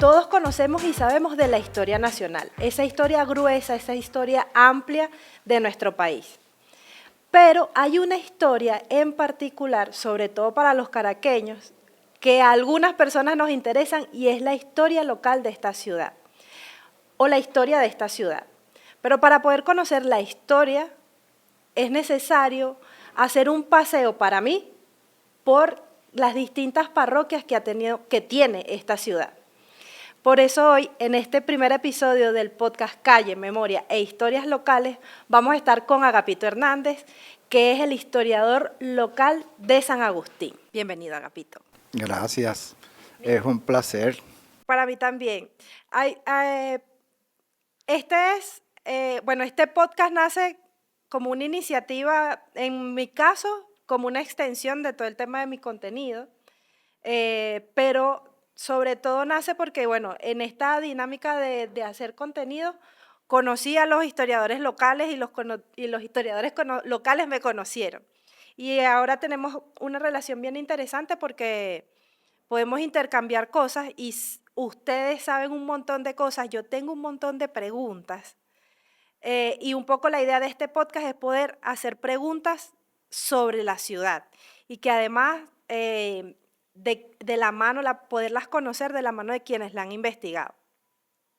Todos conocemos y sabemos de la historia nacional, esa historia gruesa, esa historia amplia de nuestro país. Pero hay una historia en particular, sobre todo para los caraqueños, que a algunas personas nos interesan y es la historia local de esta ciudad, o la historia de esta ciudad. Pero para poder conocer la historia es necesario hacer un paseo, para mí, por las distintas parroquias que tiene esta ciudad. Por eso hoy, en este primer episodio del podcast Calle, Memoria e Historias Locales, vamos a estar con Agapito Hernández, que es el historiador local de San Agustín. Bienvenido, Agapito. Gracias, es un placer. Para mí también. Este podcast nace como una iniciativa, en mi caso, como una extensión de todo el tema de mi contenido, pero sobre todo nace porque, en esta dinámica de hacer contenido, conocí a los historiadores locales y los historiadores locales me conocieron. Y ahora tenemos una relación bien interesante porque podemos intercambiar cosas y ustedes saben un montón de cosas, yo tengo un montón de preguntas. Y un poco la idea de este podcast es poder hacer preguntas sobre la ciudad y que además de la mano, poderlas conocer de la mano de quienes la han investigado.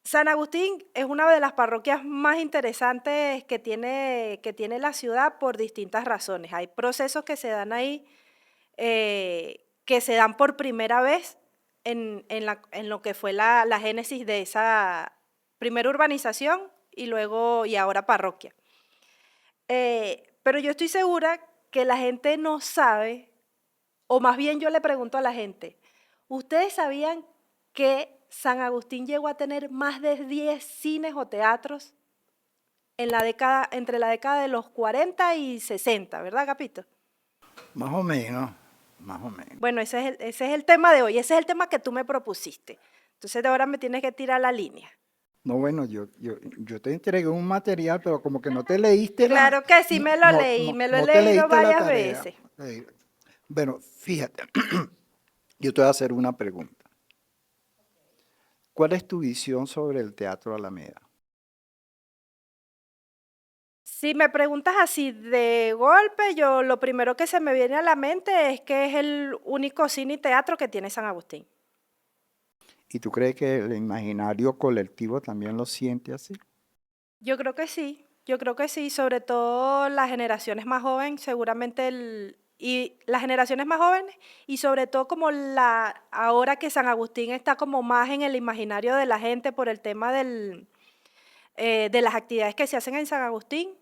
San Agustín es una de las parroquias más interesantes que tiene la ciudad por distintas razones. Hay procesos que se dan ahí, que se dan por primera vez en lo que fue la génesis de esa primera urbanización y ahora parroquia. Pero yo estoy segura que la gente no sabe, o más bien yo le pregunto a la gente, ¿ustedes sabían que San Agustín llegó a tener más de 10 cines o teatros entre la década de los 40 y 60, ¿verdad, Agapito? Más o menos, más o menos. Bueno, ese es el tema de hoy, ese es el tema que tú me propusiste. Entonces de ahora me tienes que tirar la línea. No, bueno, yo te entregué un material, pero como que no te leíste Claro que sí me lo leí, me lo he leído varias veces. Bueno, fíjate, yo te voy a hacer una pregunta. ¿Cuál es tu visión sobre el Teatro Alameda? Si me preguntas así de golpe, lo primero que se me viene a la mente es que es el único cine y teatro que tiene San Agustín. ¿Y tú crees que el imaginario colectivo también lo siente así? Yo creo que sí, sobre todo las generaciones más jóvenes, seguramente y las generaciones más jóvenes y sobre todo como ahora que San Agustín está como más en el imaginario de la gente por el tema de las actividades que se hacen en San Agustín.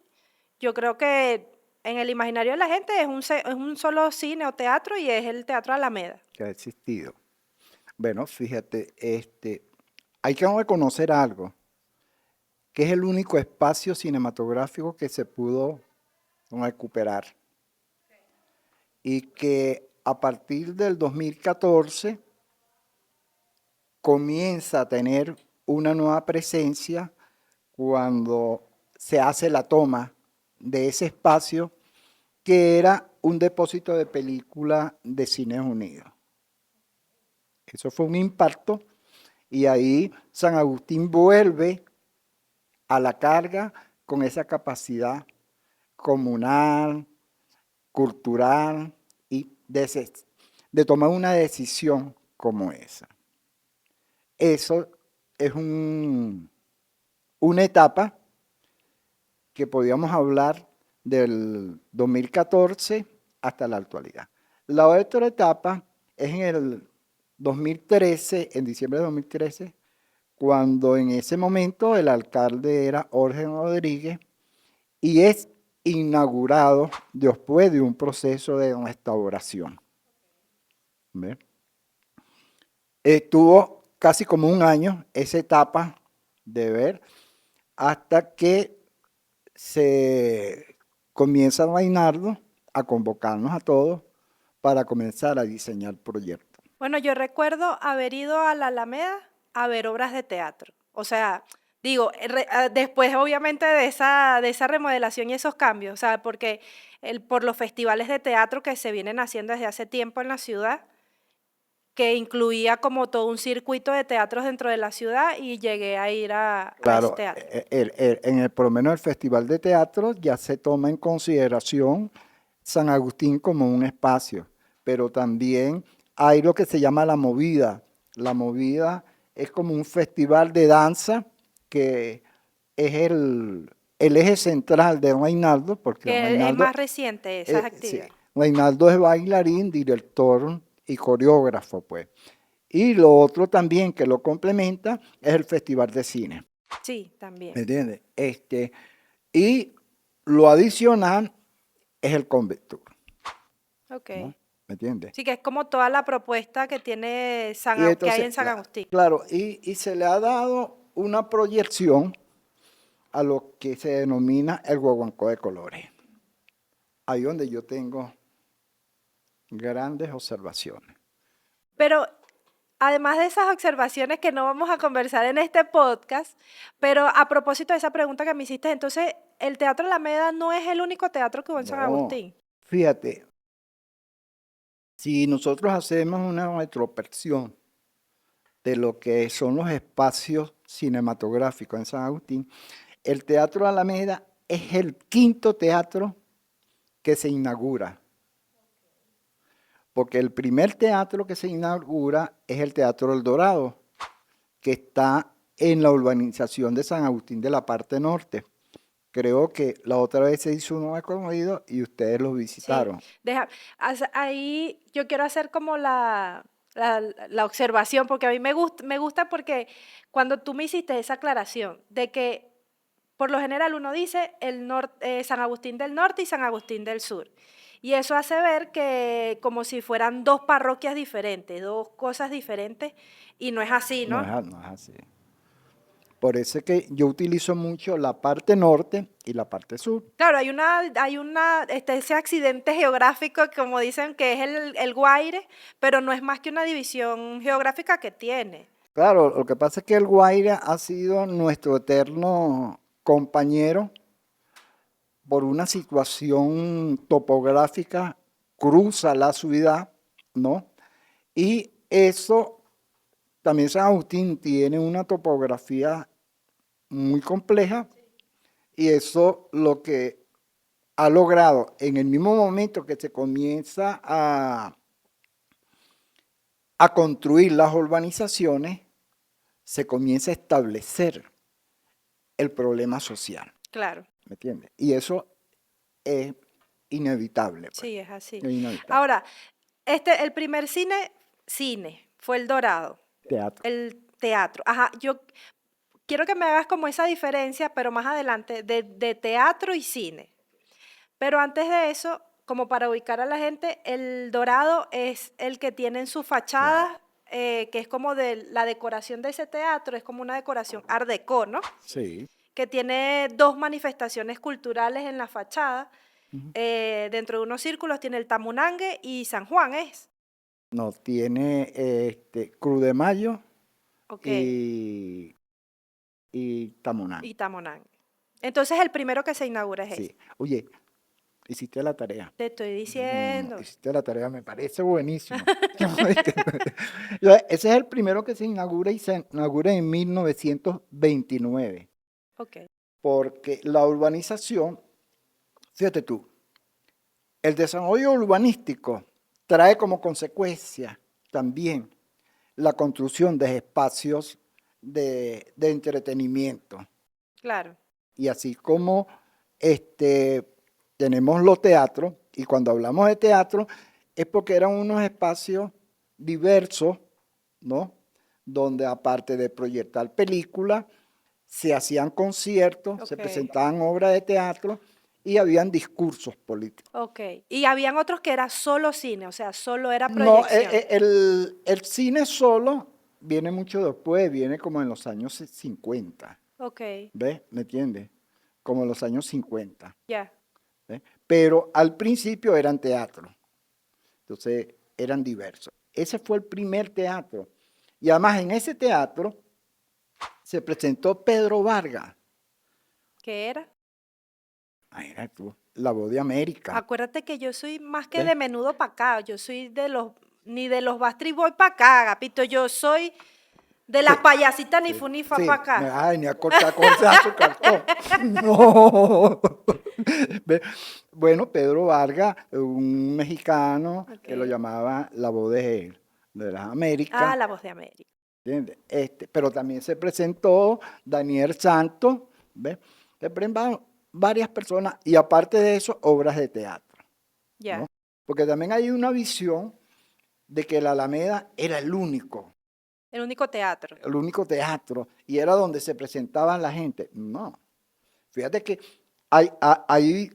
Yo creo que en el imaginario de la gente es un solo cine o teatro y es el Teatro Alameda. Que ha existido. Bueno, fíjate, hay que reconocer algo, que es el único espacio cinematográfico que se pudo recuperar. Y que a partir del 2014 comienza a tener una nueva presencia cuando se hace la toma de ese espacio que era un depósito de película de Cines Unidos. Eso fue un impacto y ahí San Agustín vuelve a la carga con esa capacidad comunal, cultural y de tomar una decisión como esa. Eso es una etapa que podríamos hablar del 2014 hasta la actualidad. La otra etapa es en el 2013, en diciembre de 2013, cuando en ese momento el alcalde era Jorge Rodríguez y es inaugurado después de un proceso de restauración. ¿Ve? Estuvo casi como un año esa etapa de ver hasta que se comienza Reinaldo a convocarnos a todos para comenzar a diseñar proyectos. Bueno, yo recuerdo haber ido a la Alameda a ver obras de teatro. O sea, digo, después obviamente de esa remodelación y esos cambios, o sea, porque por los festivales de teatro que se vienen haciendo desde hace tiempo en la ciudad, que incluía como todo un circuito de teatros dentro de la ciudad y llegué a ir a ese Claro, teatro. por lo menos el Festival de Teatro ya se toma en consideración San Agustín como un espacio, pero también hay lo que se llama la movida. La movida es como un festival de danza que es el eje central de Reinaldo, porque Que es Reinaldo, más reciente esas sí, actividades. Reinaldo es bailarín, director y coreógrafo, pues. Y lo otro también que lo complementa es el Festival de Cine. Sí, ¿Me también. entiendes? Y lo adicional es el Convent Tour, Ok. ¿no? ¿Me entiendes? Sí, que es como toda la propuesta que tiene Y que hay entonces, en San Agustín. claro, y se le ha dado una proyección a lo que se denomina el guaguancó de colores. Ahí donde yo tengo grandes observaciones. Pero además de esas observaciones que no vamos a conversar en este podcast, pero a propósito de esa pregunta que me hiciste, entonces, ¿el Teatro Alameda no es el único teatro que hubo en San No, Agustín? fíjate, si nosotros hacemos una retrospección de lo que son los espacios cinematográficos en San Agustín, el Teatro Alameda es el quinto teatro que se inaugura, porque el primer teatro que se inaugura es el Teatro El Dorado, que está en la urbanización de San Agustín de la parte norte. Creo que la otra vez se hizo un recorrido y ustedes lo Sí, visitaron. ahí yo quiero hacer como la observación, porque a mí me gusta porque cuando tú me hiciste esa aclaración de que por lo general uno dice San Agustín del Norte y San Agustín del Sur. Y eso hace ver que como si fueran dos parroquias diferentes, dos cosas diferentes, y no es así, No ¿no? es, no es así. Por eso es que yo utilizo mucho la parte norte y la parte sur. Claro, ese accidente geográfico, como dicen, que es el Guaire, pero no es más que una división geográfica que tiene. Claro, lo que pasa es que el Guaira ha sido nuestro eterno compañero por una situación topográfica, cruza la ciudad, ¿no? Y eso, también San Agustín tiene una topografía muy compleja y eso lo que ha logrado en el mismo momento que se comienza a construir las urbanizaciones, se comienza a establecer el problema social, Claro, ¿me entiendes? Y eso es inevitable, pues, sí, es así. es inevitable. Ahora, el primer cine, fue El Dorado, Teatro. el teatro. Ajá, yo quiero que me hagas como esa diferencia, pero más adelante, de teatro y cine. Pero antes de eso, como para ubicar a la gente, El Dorado es el que tiene en su Claro. fachada, que es como de la decoración de ese teatro, es como una decoración art déco, ¿no? Sí. Que tiene dos manifestaciones culturales en la fachada. Ujú. Dentro de unos círculos tiene el Tamunangue y San Juan, ¿es? No, tiene Cruz de Mayo Ok, y, y Tamunán. y Tamunangue. Entonces el primero que se inaugura es ese. Sí. Oye, hiciste la tarea. Te estoy No, diciendo. hiciste la tarea, me parece buenísimo. Ese es el primero que se inaugura y se inaugura en 1929, Ok, porque la urbanización, fíjate tú, el desarrollo urbanístico trae como consecuencia también la construcción de espacios de entretenimiento. claro. Y así como tenemos los teatros, y cuando hablamos de teatro es porque eran unos espacios diversos, ¿no? Donde aparte de proyectar películas, se hacían conciertos, se Ok, presentaban obras de teatro y habían discursos políticos. ok. Y habían otros que era solo cine, o sea, solo era No, proyección. el cine solo viene mucho después, viene como en los años 50, Ok, ¿ves? ¿Me entiendes? Como en los años 50. ya. ¿Ves? Pero al principio eran teatros, entonces eran diversos. Ese fue el primer teatro. Y además en ese teatro se presentó Pedro Vargas. ¿Qué era? Imagínate tú, La Voz de América. Acuérdate que yo soy más que ¿Ves? de menudo para acá, yo soy de los ni de los Backstreet Boys para acá, Agapito. Yo soy de las payasitas ni Sí, fu ni fa sí, para acá. me vas a venir a cortar con ese su cartón. No. Ve, bueno, Pedro Vargas, un mexicano que lo Ok. llamaba la voz de las Américas, Ah, La Voz de América. ¿entiendes? Pero también se presentó Daniel Santos, ¿ves? Se presentaron varias personas y aparte de eso, obras de teatro, ¿no? Ya. Porque también hay una visión de que la Alameda era El único teatro. el único teatro y era donde se presentaba la gente. No, fíjate que hay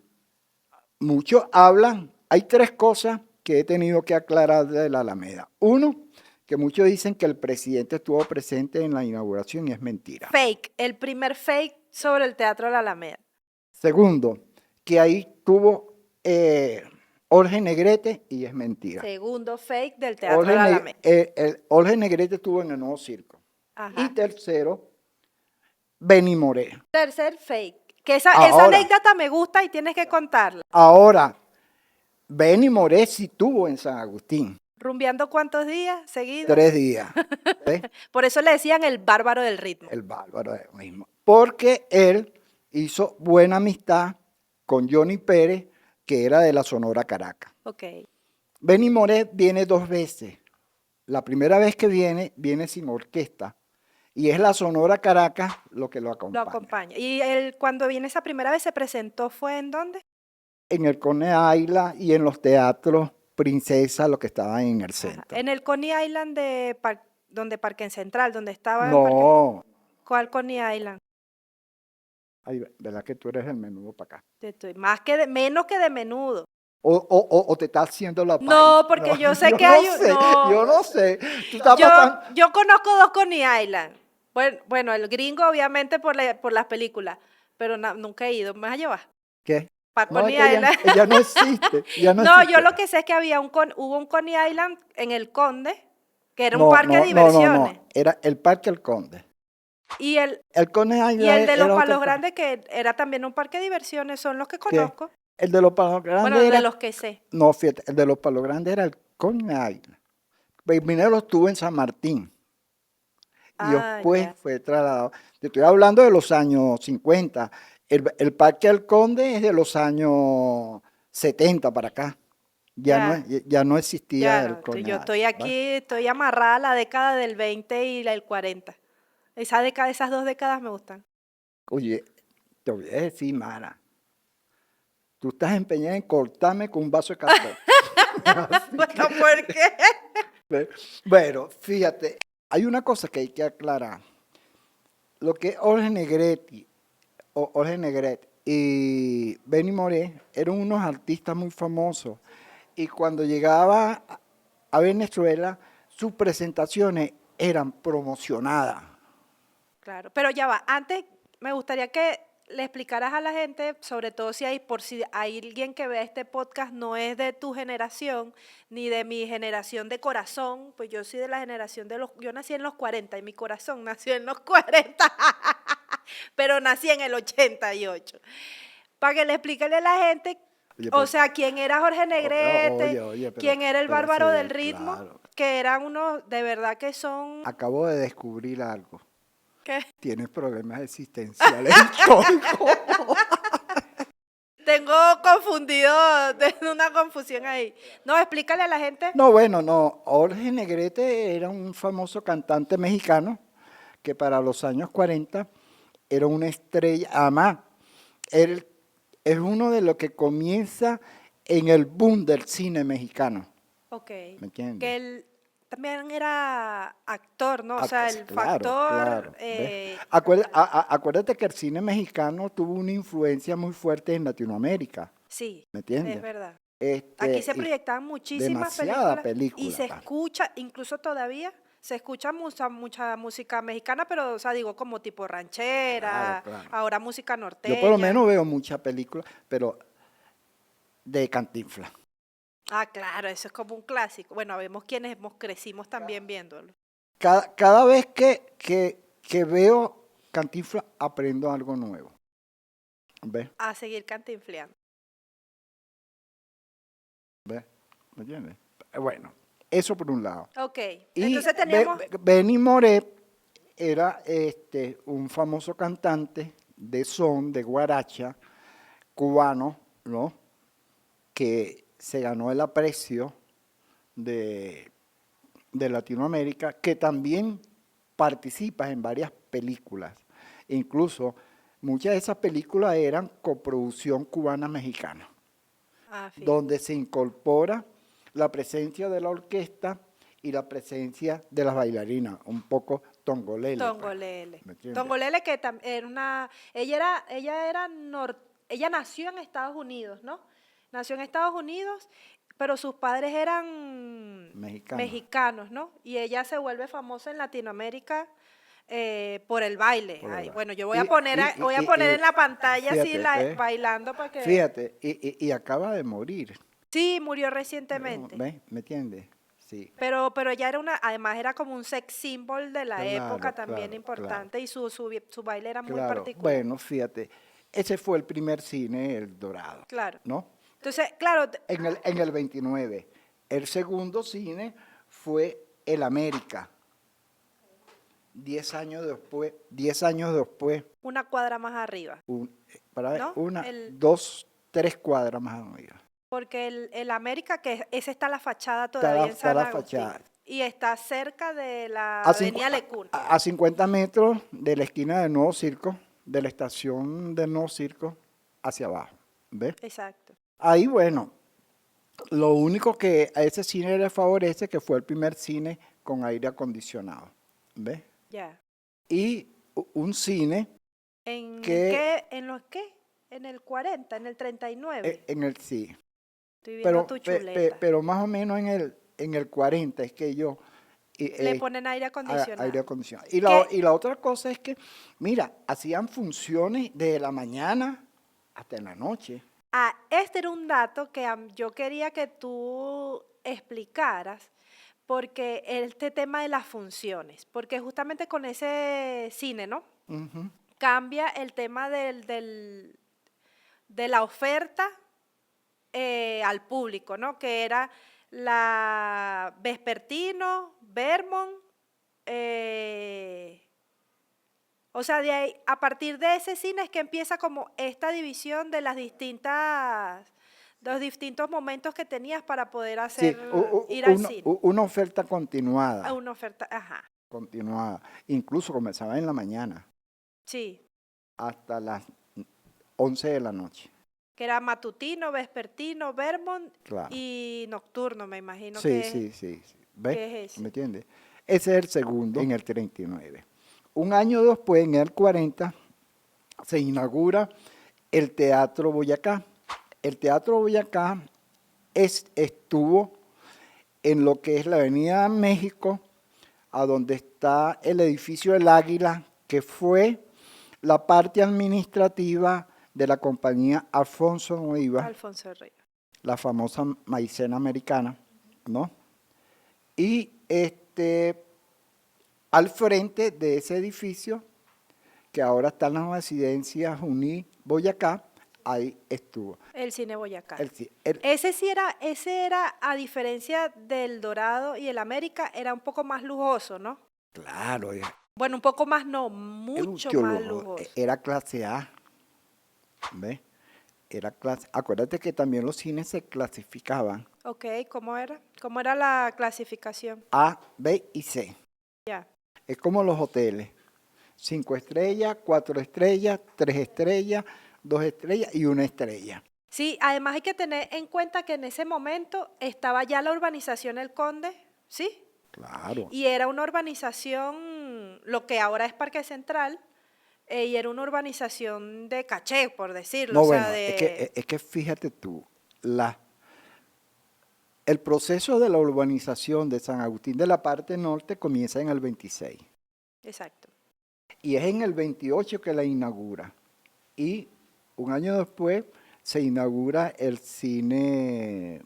muchos hablan, hay tres cosas que he tenido que aclarar de la Alameda. Uno, que muchos dicen que el presidente estuvo presente en la inauguración y es mentira. Fake. El primer fake sobre el Teatro de la Alameda. Segundo, que ahí tuvo Jorge Negrete y es mentira. Segundo fake del Teatro de la Alameda. Jorge Negrete estuvo en el Nuevo Circo. Y Ajá. tercero, Benny Moré. Tercer fake. Que esa Ahora, anécdota me gusta y tienes que contarla. ahora, Benny Moré sí estuvo en San Agustín. ¿Rumbeando cuántos días seguidos? 3 días. ¿Ves? Por eso le decían el bárbaro del ritmo. El bárbaro es lo mismo. Porque él hizo buena amistad con Johnny Pérez, que era de la Sonora Caracas. Ok. Benny Moré viene 2 veces. La primera vez que viene sin orquesta. Y es la Sonora Caracas lo que lo Lo acompaña. acompaña. ¿Y él cuando viene esa primera vez se presentó fue en dónde? En el Cone Island y en los teatros Princesa, lo que estaban en el Ajá. centro. En el Coney Island donde Parque en Central, donde estaba en Parque. No, ¿Cuál Coney Island? ay, ¿verdad que tú eres el menudo para acá? Menos que de menudo. O te está haciendo la paisa. No, porque yo sé yo que no hay sé, no. yo no sé. Tú estás Yo, pasando. yo conozco dos Coney Island. Bueno, el gringo obviamente por las películas, pero nunca he ido. ¿Me vas a llevar? ¿Qué? Para No, es Coney que Island. ella no existe. Ya no No, existe. yo lo que sé es que hubo un Coney Island en el Conde, que era un No, parque de no, no, no, diversiones. no. Era el Parque El Conde. Y el, El Conde y el de los era otro Palos parque. Grandes, que era también un parque de diversiones, son los que ¿Qué? conozco. El de los Palos Bueno, Grandes de era. los que sé. No, fíjate, el de los Palos Grandes era el Conde Island. Primero estuvo en San Martín y Ah, después ya. fue trasladado. Te estoy hablando de los años 50. El Parque El Conde es de los años 70 para acá. Ya. Ya no existía Ya, el no, Conde yo Island, estoy ¿vale? aquí, estoy amarrada a la década del 20 y el 40. Esas dos décadas me gustan. Oye, te voy a decir, Mara, tú estás empeñada en cortarme con un vaso de cartón. Bueno, ¿por qué? Bueno, fíjate, hay una cosa que hay que aclarar. Lo que es Jorge Negrete y Benny Moré eran unos artistas muy famosos. Y cuando llegaba a Venezuela, sus presentaciones eran promocionadas. Claro, pero ya va. Antes me gustaría que le explicaras a la gente, sobre todo por si hay alguien que vea este podcast, no es de tu generación, ni de mi generación de corazón, pues yo soy de la generación yo nací en los 40 y mi corazón nació en los 40, pero nací en el 88. Para que le expliquen a la gente, Oye, o pero, sea, quién era Jorge Negrete, oye, quién era el pero sí, bárbaro del ritmo, claro. que eran unos, de verdad que son, Acabo de descubrir algo. ¿qué? Tienes problemas existenciales históricos. Tengo confundido, tengo una confusión ahí. No, explícale a la gente. No, bueno, no. Jorge Negrete era un famoso cantante mexicano que para los años 40 era una estrella. Además, él es uno de los que comienza en el boom del cine mexicano. Ok. ¿Me entiendes? Que él también era actor, ¿no? O Ah, sea, pues, el claro, factor. claro. ¿Ves? Acuérdate que el cine mexicano tuvo una influencia muy fuerte en Latinoamérica. Sí, ¿Me es entiendes? verdad. Aquí se Y proyectaban muchísimas demasiada películas y película, se pa. escucha, incluso todavía, se escucha mucha música mexicana, pero, o sea, digo, como tipo Claro, ranchera, claro. ahora música Yo por lo norteña. menos veo muchas películas, pero de Cantinflas. Ah, claro, eso es como un clásico. Bueno, vemos quienes crecimos también viéndolo. Cada vez que veo Cantinflas aprendo algo nuevo. ¿Ves? A seguir cantinfleando. ¿Ves? ¿Me entiendes? Bueno, Eso por un lado. Ok, Y entonces teníamos... Benny Moré era un famoso cantante de son, de guaracha, cubano, ¿no? Que se ganó el aprecio de, de Latinoamérica, que también participa en varias películas. Incluso muchas de esas películas eran coproducción cubana-mexicana, Ah, fíjate. donde se incorpora la presencia de la orquesta y la presencia de las bailarinas, un poco tongolele, pues, Tongolele. ¿me entiendes? Tongolele que era una, ella nació en Estados Unidos, ¿no? Nació en Estados Unidos, pero sus padres eran Mexicana. mexicanos, ¿no? Y ella se vuelve famosa en Latinoamérica por el baile. Por el Ay, baile. bueno, yo voy a poner en la pantalla así Fíjate, bailando para que... fíjate, y acaba de morir, Sí, murió recientemente. ¿ves? ¿Me entiendes? Sí, Pero ella era además era como un sex symbol de la época claro, también claro, claro, importante y su baile era muy claro. particular. Bueno, fíjate, ese fue el primer cine, El Dorado, Claro. ¿no? Entonces, claro, En el 29. El segundo cine fue El América, 10 años después, una cuadra más arriba, para ver, ¿no? 2, 3 cuadras más arriba. Porque el América, que ese está la fachada Está todavía en está San la Agustín. fachada. Y está cerca de la A, cincu- Avenida Lecún. a 50 metros de la esquina del Nuevo Circo, de la estación del Nuevo Circo, hacia abajo. ¿Ves? Exacto. Ahí, bueno, lo único que a ese cine le favorece que fue el primer cine con aire acondicionado. ¿Ves? Ya. Y un cine ¿En que qué? ¿En los qué? En el 40, en el 39. en el sí, Estoy viendo tu chuleta. pero más o menos en el 40 es que yo Le ponen aire acondicionado. aire acondicionado. ¿Qué? Y la otra cosa es que, mira, hacían funciones de la mañana hasta en la noche. Ah, este era un dato que yo quería que tú explicaras, porque este tema de las funciones, porque justamente con ese cine, ¿no? Ujú. Cambia el tema de la oferta al público, ¿no? Que era la Vespertino, Vermont, o sea, de ahí, a partir de ese cine es que empieza como esta división de los distintos momentos que tenías para poder Sí, ir al cine. una oferta A continuada, una oferta, ajá, continuada. Incluso comenzaba en la mañana sí, hasta las 11 de la noche. que era matutino, vespertino, Vermont Claro. y nocturno, me imagino Sí, que, sí, sí, sí. ¿Ves? que es ese. ¿Me entiendes? Ese es el segundo en el 39. Un año después, en el 40, se inaugura el Teatro Boyacá. El Teatro Boyacá estuvo en lo que es la Avenida México, a donde está el edificio del Águila, que fue la parte administrativa de la compañía Alfonso Nueva, Alfonso Rey. la famosa maicena americana, ¿no? Y al frente de ese edificio, que ahora está en las residencias Uní Boyacá, ahí estuvo. El cine Boyacá. El- Ese era, a diferencia del Dorado y el América, era un poco más lujoso, ¿no? claro, Bueno, un poco más no, era mucho mucho más lujo, lujoso. era clase A, ¿ves? Era clase. Acuérdate que también los cines se clasificaban Ok, ¿cómo era? ¿Cómo era la clasificación? A, B y C. Ya. Es como los hoteles. 5 estrellas, 4 estrellas, 3 estrellas, 2 estrellas y 1 estrella. Sí, además hay que tener en cuenta que en ese momento estaba ya la urbanización El Conde, ¿sí? Claro. Y era una urbanización, lo que ahora es Parque Central, y era una urbanización de caché, por decirlo. No, O sea, bueno, es que fíjate tú, el proceso de la urbanización de San Agustín de la parte norte comienza en el 26 Exacto. y es en el 28 que la inaugura. Y un año después se inaugura el cine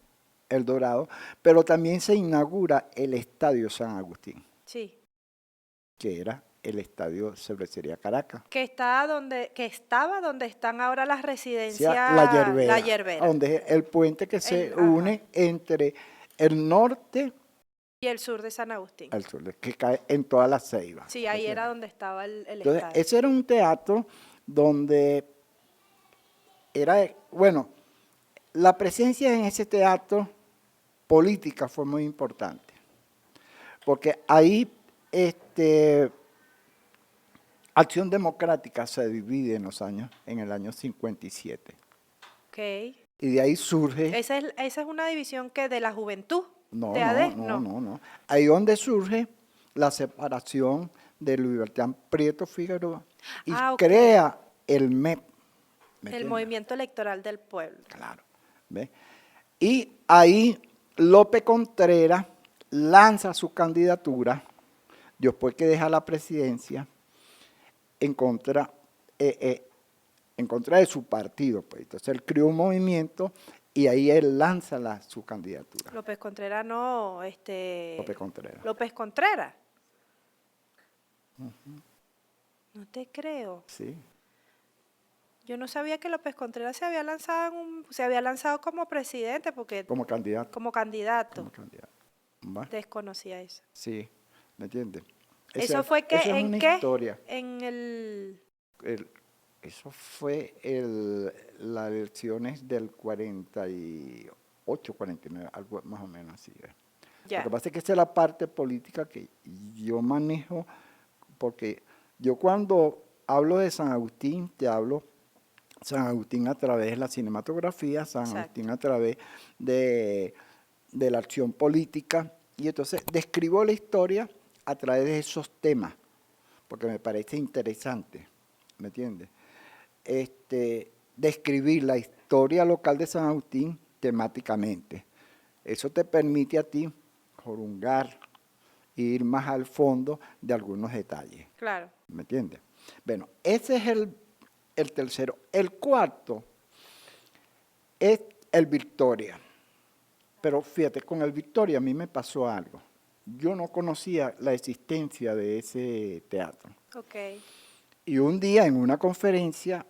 El Dorado, pero también se inaugura el Estadio San Agustín, Sí. que era el estadio Cervecería Caracas. Que estaba donde están ahora las residencias La Yerbera, La Yerbera. donde es el puente que se Ajá. une entre el norte Y el sur de San Agustín. al sur, que cae en toda la Ceiba. Sí, ahí era donde estaba el Entonces, estadio. ese era un teatro donde era, bueno, la presencia en ese teatro política fue muy importante, porque ahí Acción Democrática se divide en el año 57, Ok. y de ahí surge, Esa es una división que de la juventud, no, de no, AD, no, no, no, ahí donde surge la separación de Libertad Prieto Figueroa y Ah, ok. crea el MEP, ¿me El entiendes? Movimiento Electoral del Pueblo. Claro, ¿ve? Y ahí López Contreras lanza su candidatura, después que deja la presidencia, en contra, en contra de su partido. Pues. Entonces él creó un movimiento y ahí él lanza su candidatura, López Contreras no, López Contreras. López Contreras. No te creo. Sí, Yo no sabía que López Contreras se había lanzado como presidente, porque como candidato. como candidato. Como candidato. ¿Va? Desconocía eso. Sí, ¿me entiendes? ¿Eso fue que Esa es en una qué? historia. En el Eso fue las elecciones del 48, 49, algo más o menos así. Lo ya. que pasa es que esa es la parte política que yo manejo, porque yo cuando hablo de San Agustín, te hablo San Agustín a través de la cinematografía, San Exacto. Agustín a través de la acción política, y entonces describo la historia a través de esos temas, porque me parece interesante, ¿me entiendes? Describir la historia local de San Agustín temáticamente. Eso te permite a ti jorungar e ir más al fondo de algunos detalles. Claro. ¿Me entiendes? Bueno, ese es el tercero. El cuarto es el Victoria. Pero fíjate, con el Victoria a mí me pasó algo. Yo no conocía la existencia de ese teatro. Ok. Y un día en una conferencia,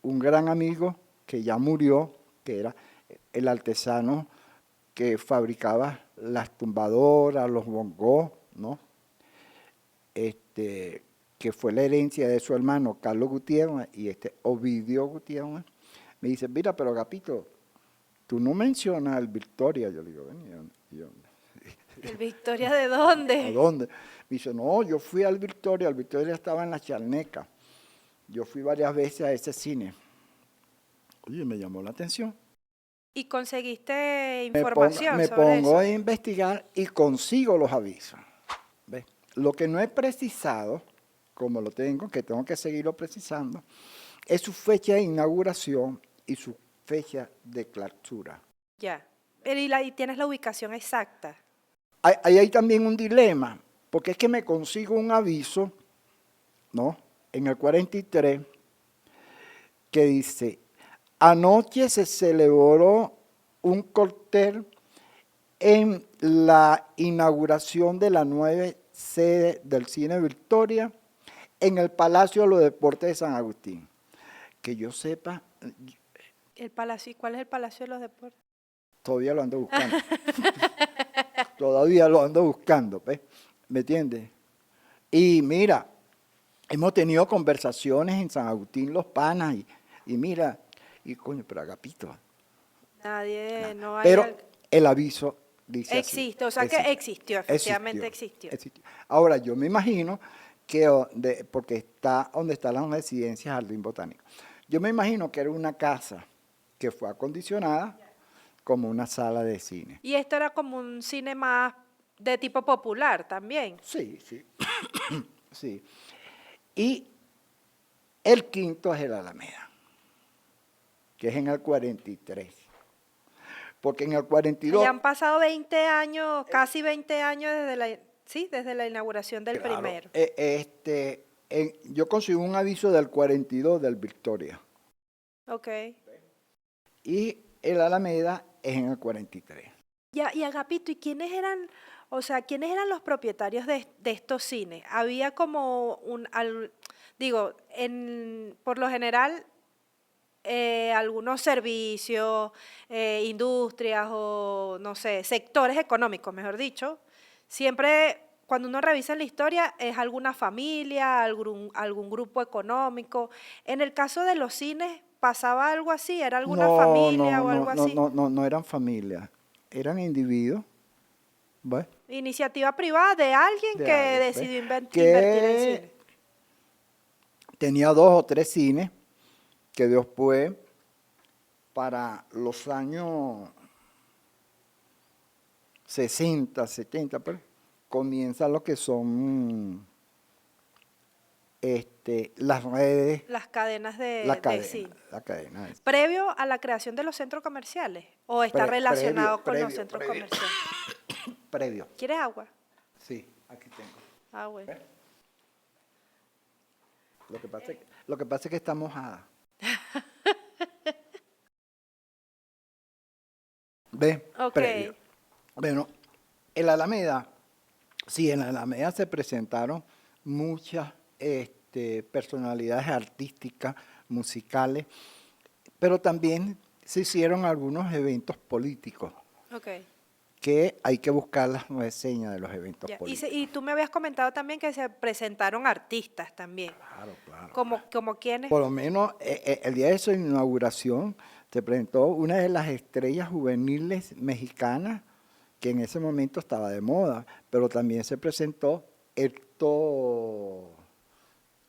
un gran amigo que ya murió, que era el artesano que fabricaba las tumbadoras, los bongos, ¿no? Que fue la herencia de su hermano Carlos Gutiérrez y Ovidio Gutiérrez, me dice, mira, pero Agapito, tú no mencionas al Victoria. Yo le digo, ven, ¿y dónde? ¿El Victoria de ¿A dónde? dónde? Me dice, no, yo fui al Victoria estaba en la Charneca. Yo fui varias veces a ese cine. Oye, me llamó la atención. ¿Y conseguiste Me pongo, información me sobre pongo eso? a investigar y consigo los avisos. ¿Ves? Lo que no he precisado, como lo tengo, que tengo que seguirlo precisando, es su fecha de inauguración y su fecha de clausura. Ya. Y tienes la ubicación exacta. Ahí hay también un dilema, porque es que me consigo un aviso, ¿no? En el 43, que dice, anoche se celebró un cóctel en la inauguración de la nueva sede del Cine Victoria en el Palacio de los Deportes de San Agustín. Que yo sepa, El palacio, ¿cuál es el Palacio de los Deportes? todavía lo ando buscando. Todavía lo ando buscando, ¿ves? ¿Me entiendes? Y mira, hemos tenido conversaciones en San Agustín Los Panas y mira, y coño, pero Agapito. Nadie, no hay. Pero el aviso dice así. Existe, o sea que existió, efectivamente existió. Existió. Ahora, yo me imagino que, porque está donde están las residencias Jardín Botánico, yo me imagino que era una casa que fue acondicionada como una sala de cine. Y esto era como un cine más de tipo popular también. Sí, sí, sí. Y el quinto es el Alameda, que es en el 43. Porque en el 42... Ya han pasado 20 años, casi 20 años desde la inauguración del Claro, primero. yo consigo un aviso del 42 del Victoria. Ok. Y el Alameda es en el 43. Y Agapito, ¿y quiénes eran, o sea, quiénes eran los propietarios de estos cines? Había como por lo general, algunos servicios, industrias o, no sé, sectores económicos, mejor dicho, siempre cuando uno revisa la historia es alguna familia, algún grupo económico. En el caso de los cines, ¿pasaba algo así? ¿Era alguna No, familia no, o no, algo no, así? no, no, no eran familias, eran individuos, ¿ves? Iniciativa privada de alguien De que alguien, ¿ves? decidió invertir en Que cine. tenía 2 o 3 cines que después, para los años 60, 70, pues, comienza lo que son las redes, Las cadenas la de cadena, cine. la cadena. ¿Previo a la creación de los centros comerciales? ¿O está Previo, relacionado con los previo, centros previo, comerciales? previo. ¿Quieres agua? Sí, aquí tengo. Ah, bueno. ¿Ves? Lo que pasa es que está mojada. ¿Ves? Ok, Previo. Bueno, en la Alameda, sí, en la Alameda se presentaron muchas personalidades artísticas, musicales, pero también se hicieron algunos eventos políticos, ok. que hay que buscar las reseñas de los eventos Ya. políticos. Y tú me habías comentado también que se presentaron artistas también. Claro, claro. ¿Como quiénes? Por lo menos el día de su inauguración se presentó una de las estrellas juveniles mexicanas, que en ese momento estaba de moda, pero también se presentó Héctor,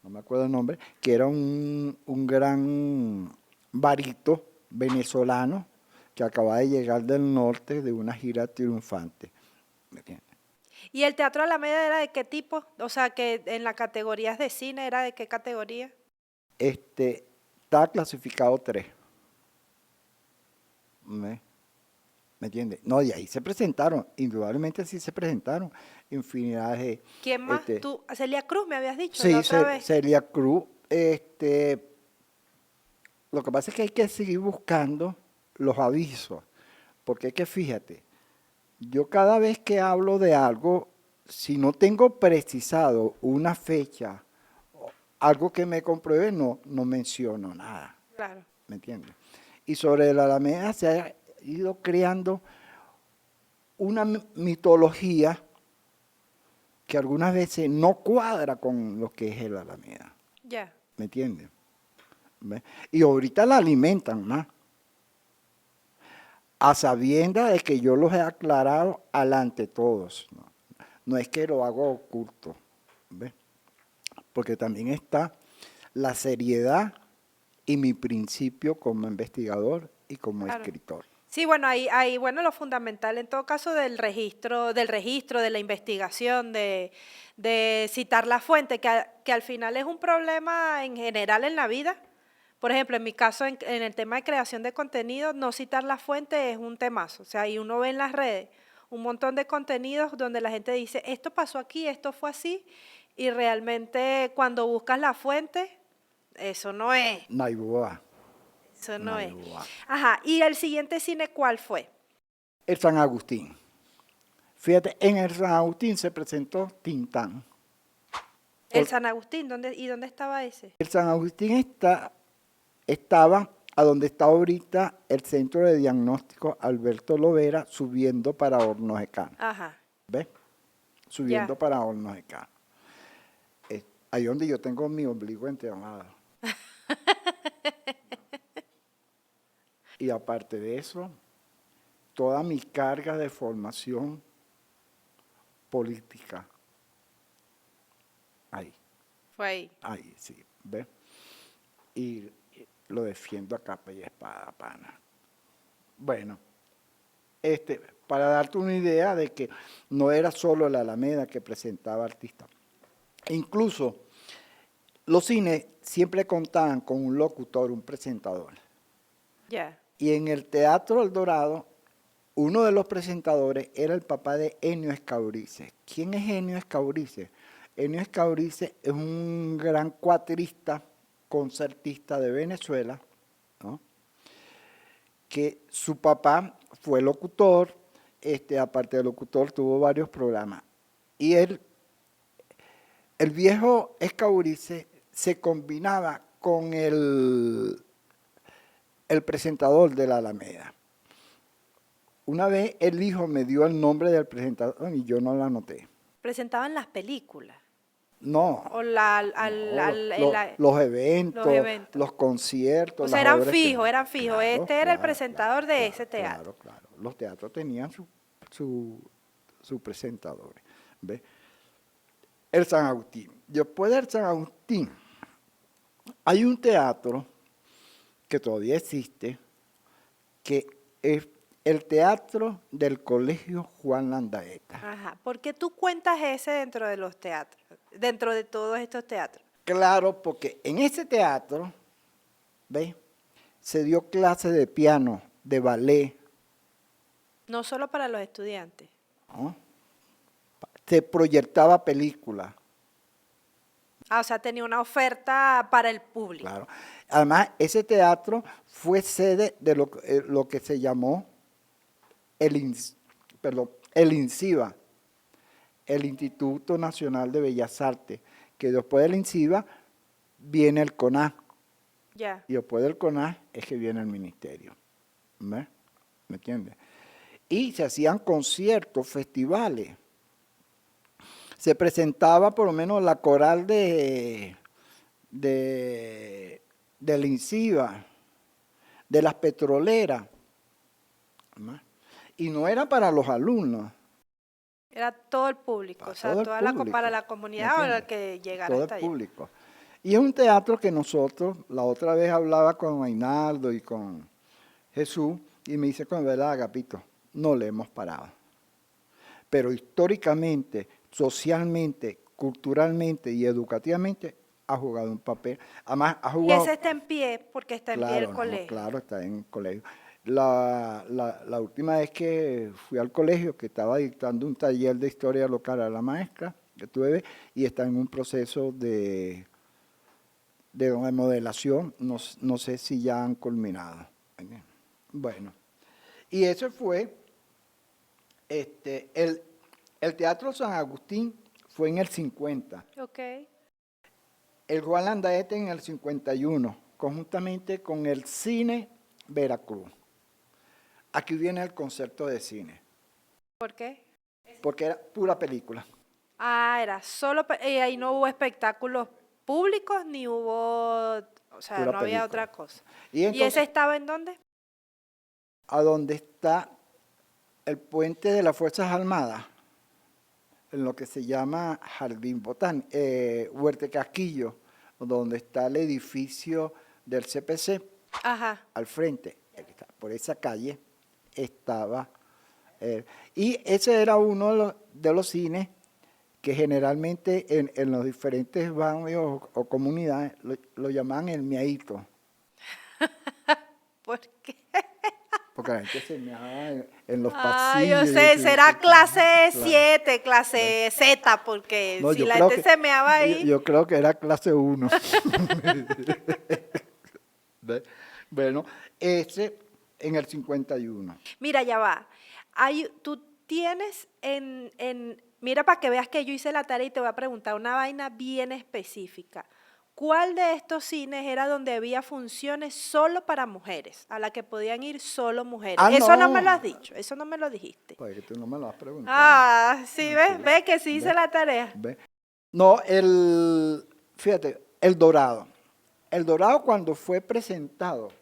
no me acuerdo el nombre, que era un gran barito venezolano que acaba de llegar del norte de una gira triunfante. ¿Me entiendes? ¿Y el Teatro Alameda era de qué tipo? O sea, que en las categorías de cine era de qué categoría. Está clasificado 3. ¿Me entiendes? No, y ahí se presentaron, indudablemente sí se presentaron infinidad de, ¿Quién más? Tú, Celia Cruz me habías dicho la sí, otra vez. Celia Cruz, lo que pasa es que hay que seguir buscando los avisos, porque es que fíjate, yo cada vez que hablo de algo, si no tengo precisado una fecha, algo que me compruebe, no menciono nada, Claro. ¿me entiendes? Y sobre la Alameda se ha ido creando una mitología que algunas veces no cuadra con lo que es el Alameda, Ya. ¿me entiendes? ¿Ve? Y ahorita la alimentan más, a sabiendas de que yo los he aclarado alante todos, ¿no? No es que lo hago oculto, ¿ve? Porque también está la seriedad y mi principio como investigador y como Claro. escritor. Sí, bueno, bueno, lo fundamental en todo caso del registro, de la investigación, de citar la fuente, que al final es un problema en general en la vida. Por ejemplo, en mi caso, en el tema de creación de contenido, no citar la fuente es un temazo. O sea, y uno ve en las redes un montón de contenidos donde la gente dice, esto pasó aquí, esto fue así, y realmente cuando buscas la fuente, eso no es. Naiboa, Eso no es. Naiboa. Ajá, ¿y el siguiente cine cuál fue? El San Agustín. Fíjate, en el San Agustín se presentó Tintán. El San Agustín, ¿dónde estaba ese? El San Agustín estaba a donde está ahorita el Centro de Diagnóstico Alberto Lovera, subiendo para Hornos de Cano. Ajá, ¿Ves? ya. Subiendo para Hornos de Cano. Ahí donde yo tengo mi ombligo enterrado. Y aparte de eso, toda mi carga de formación política. Ahí, Fue ahí. ahí, sí. ¿Ves? Y lo defiendo a capa y espada, pana. Bueno, para darte una idea de que no era solo la Alameda que presentaba artistas. Incluso los cines siempre contaban con un locutor, un presentador. Ya. Y en el Teatro El Dorado, uno de los presentadores era el papá de Ennio Escaurice. ¿Quién es Ennio Escaurice? Ennio Escaurice es un gran cuatrista, concertista de Venezuela, ¿no? Que su papá fue locutor, aparte de locutor tuvo varios programas. Y el viejo Escaurice se combinaba con el presentador de la Alameda. una vez el hijo me dio el nombre del presentador y yo no lo anoté. Presentaban las películas No, o no, los eventos, los eventos. los conciertos, O sea, las eran obras que... fijos, eran fijos. Claro, Este era el claro, presentador claro, de ese teatro. claro, claro. Los teatros tenían su presentadores. ¿Ve? El San Agustín. Después del San Agustín, hay un teatro que todavía existe, que es el Teatro del Colegio Juan Landaeta. Ajá. ¿Por qué tú cuentas ese dentro de los teatros, dentro de todos estos teatros? Claro, porque en ese teatro, ¿ves? Se dio clase de piano, de ballet, No solo para los estudiantes. ¿no? Se proyectaba películas, Ah, o sea, tenía una oferta para el público. claro. Además, ese teatro fue sede de lo que se llamó el INCIBA, el Instituto Nacional de Bellas Artes, que después del INCIBA viene el CONAS, Ya. y después del CONAS es que viene el ministerio. ¿Me entiendes? Y se hacían conciertos, festivales. Se presentaba por lo menos la coral del INCIBA, de las petroleras. ¿No? Y no era para los alumnos. Era todo el público, Para o sea, todo el para público, la ¿me comunidad o la entiendes? que llegara Todo el hasta allá. público. Y es un teatro que nosotros, la otra vez hablaba con Ainaldo y con Jesús, y me dice, con verdad, Agapito, no le hemos parado. Pero históricamente, socialmente, culturalmente y educativamente ha jugado un papel. Además, ha Y jugado... ese está en pie, porque está en pie el Claro, no, colegio. claro, está en el colegio. La última vez que fui al colegio, que estaba dictando un taller de historia local a la maestra, que tuve, y está en un proceso de remodelación, no sé si ya han culminado. Bueno, y eso fue, el Teatro San Agustín fue en el 50, Ok. el Juan Landaeta en el 51, conjuntamente con el Cine Veracruz. Aquí viene el concepto de cine, ¿Por qué? porque era pura película. Ah, era solo, y ahí no hubo espectáculos públicos ni hubo, o sea, Pura no había película. otra cosa. Y ¿Y ese entonces, estaba en dónde? a donde está el puente de las Fuerzas Armadas, en lo que se llama Jardín Botán, Huerte Casquillo, donde está el edificio del CPC, Ajá. al frente, por esa calle, estaba. Y ese era uno de los cines que generalmente en los diferentes barrios o comunidades lo llamaban el miadito, ¿Por qué? porque la gente se meaba en los Ah, yo pasillos. sé, será clase Claro. 7, clase Z, porque No, si la gente se meaba ahí. yo creo que era clase 1. Bueno, ese en el 51. Mira, ya va. Tú tienes mira para que veas que yo hice la tarea y te voy a preguntar una vaina bien específica. ¿Cuál de estos cines era donde había funciones solo para mujeres, a la que podían ir solo mujeres? Ah, Eso no me no. lo has dicho, eso no me lo dijiste. Pues que tú no me lo has preguntado. Ah, sí, Ah, ¿ves? sí. ¿Ves que sí hice ¿Ves? la tarea? ¿Ves? No, fíjate, el Dorado. El Dorado cuando fue presentado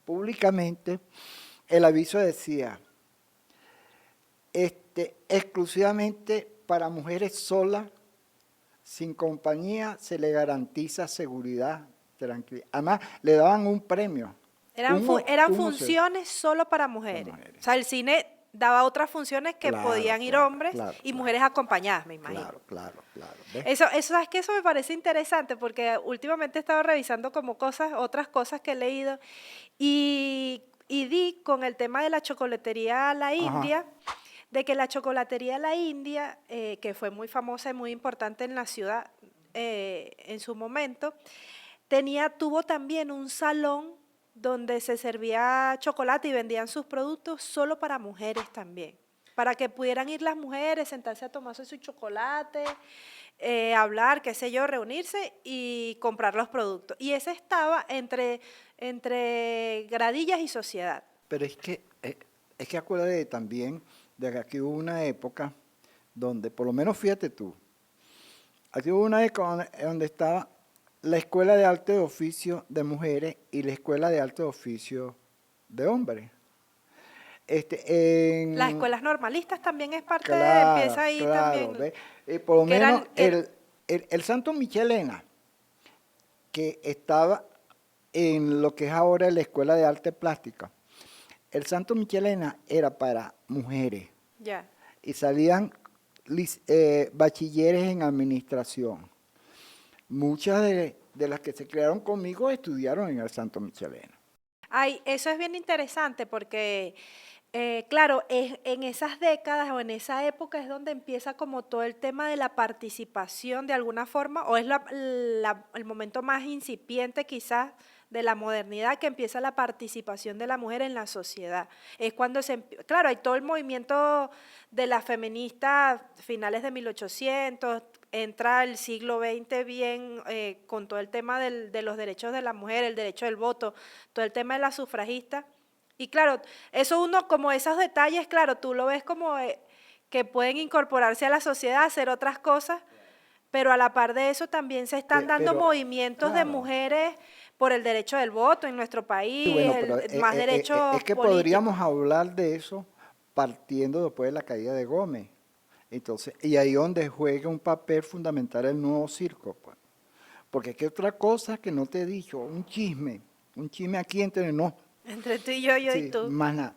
públicamente, el aviso decía, exclusivamente para mujeres solas, sin compañía, se le garantiza seguridad, tranquilidad. Además, le daban un premio. Eran un funciones solo para mujeres. mujeres. O sea, el cine daba otras funciones que Claro, podían ir claro, hombres claro, y claro. mujeres acompañadas, me imagino. Claro. ¿Ves? ¿Sabes qué? Eso me parece interesante porque últimamente he estado revisando como otras cosas que he leído y di con el tema de la chocolatería La India, de que la chocolatería La India, que fue muy famosa y muy importante en la ciudad en su momento, tuvo también un salón donde se servía chocolate y vendían sus productos solo para mujeres también, para que pudieran ir las mujeres, sentarse a tomarse su chocolate, hablar, qué sé yo, reunirse y comprar los productos. Y ese estaba entre Gradillas y Sociedad. Pero es que Es que acuérdate también de que aquí hubo una época donde, por lo menos fíjate tú, aquí hubo una época donde estaba la Escuela de Arte de Oficio de mujeres y la Escuela de Arte de Oficio de hombres. Las escuelas normalistas también es parte Claro, empieza ahí claro, también, ¿ve? Por lo que menos eran, el Santo Michelena, que estaba en lo que es ahora la Escuela de Arte Plástica, el Santo Michelena era para mujeres ya. y salían bachilleres en administración. Muchas de las que se crearon conmigo estudiaron en el Santo Michelena. Ay, eso es bien interesante porque, claro, en esas décadas o en esa época es donde empieza como todo el tema de la participación de alguna forma, o es el momento más incipiente quizás de la modernidad que empieza la participación de la mujer en la sociedad. Es cuando claro, hay todo el movimiento de las feministas finales de 1800, entra el siglo XX bien con todo el tema de los derechos de la mujer, el derecho del voto, todo el tema de la sufragista. Y claro, eso uno, como esos detalles, claro, tú lo ves como que pueden incorporarse a la sociedad, hacer otras cosas, pero a la par de eso también se están dando Pero, movimientos de claro, mujeres por el derecho del voto en nuestro y país, bueno, pero más derechos es que políticos. podríamos hablar de eso partiendo después de la caída de Gómez. Entonces, y ahí donde juega un papel fundamental el nuevo circo, pues. Porque es que otra cosa que no te he dicho, un chisme aquí entre nos, Entre tú y yo y sí, tú. más nada.